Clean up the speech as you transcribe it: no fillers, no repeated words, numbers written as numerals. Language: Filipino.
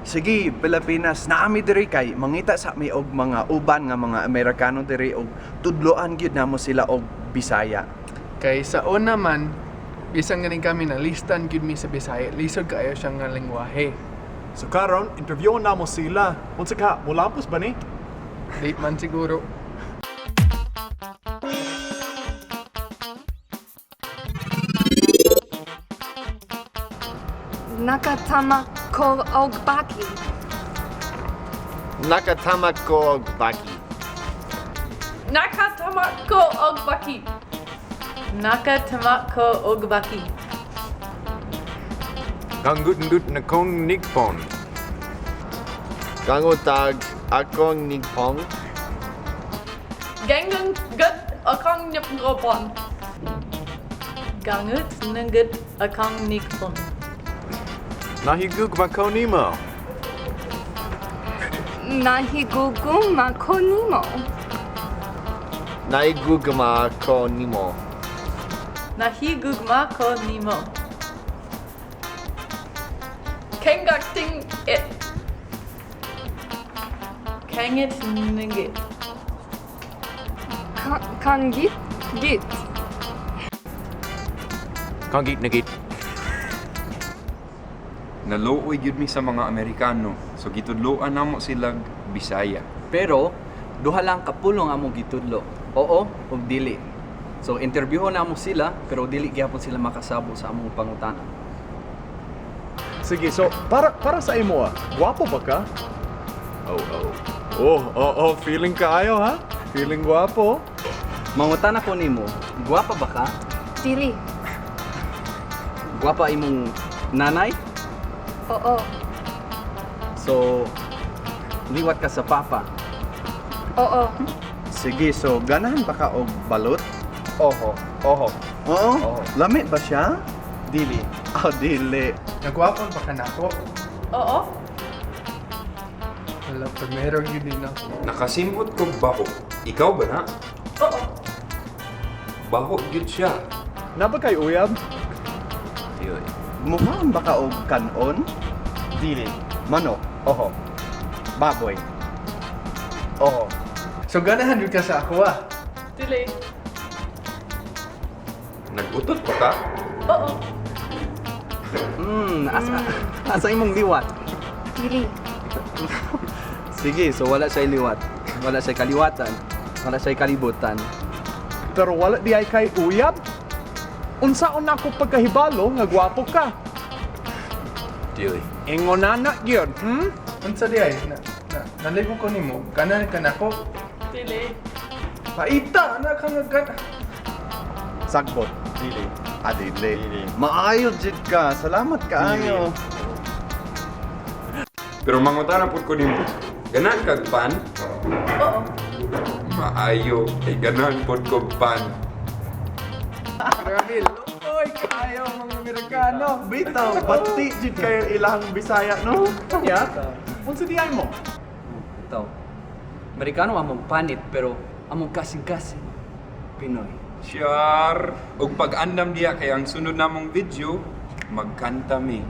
Sige, Pilipinas, naami diri kay mangita sa mi og mga uban nga mga Amerikano diri og tudloan gyud namo sila og Bisaya. Kay sa una man, bisan ganing kami na listan gyud mi sa Bisaya, lisod kaayo siya nga lengguwahe. So karon, interviewon na mo sila. Unsa ka, mulampos ba ni? Di man siguro. Nakatamak ko og baki. Nakatamak ko og baki. Nakatamak ko og baki. Nakatamak ko og baki. Gangut-ngut na kong ngipon. Gangutag akong ngipon. Gangut-ngut akong ngipon. Gangut-ngut akong ngipon. Nahigugma ko nimo. Nahigugma ko nimo. Nahigugma ko nimo. Nahigugma ko nimo. Kangitngit. Kangitngit. Kangitngit. Kangitngit. Naluoy gyud mi sa mga Amerikano, so gitudloan namo silang Bisaya. Pero duha lang kapulong among gitudlo. Oo ug dili. So interviewon namo sila pero dili gyapon sila makasabo sa among pangutana. Sige, so para sa imo guwapo ba ka? Feeling kaayo ha? Feeling guwapo. Mangutana ko nimo, guwapa ba ka? Dili. Guwapa imong nanay? Oo. So liwat ka sa papa. Oo. Sige, so ganahan ba ka og balot? Oho. Oo. Lami ba siya? Dili. Dili. Nagwapon pa ka na ako. Oo. Wala, primero yun din ako. Nakasimot kog baho. Ikaw ba na? Oo. Baho gyud siya. Naba kay uyab? Dili. Muhaan ba ka og kanon? Dili. Manok? Oho. Baboy? Oho. So ganahan yun ka sa ako Dili. Nagutot pa ka? Oo. Asa imong liwat? Dili. Sige, so wala siya liwat. Wala siya kaliwatan. Wala siya kalibutan. Pero wala di ay kay uyab? Unsaon na ako pagkahibalo nga gwapo ka? Dili. Ingonana gyud, Unsa di ay? Naligo ko nimo, ganahan ka na ako. Dili. Paita, anak ka nga Sagbot? Dili. Dili. Dili. Maayo jud ka. Salamat kaayo. Pero mangutana pud ko nimo. Ganahan kag pan? Oo. Maayo, kay ganahan pud kog pan. Ramil. Oy, kayo mga Amerikano. Bitaw, pati jud kayo ilang Bisaya, no? Ya. Unsa di ay mo? Ito. Amerikano among panit pero among kasing-kasing Pinoy. Siyar. Og pag-andam diya kay ang sunod namong video, magkanta mi.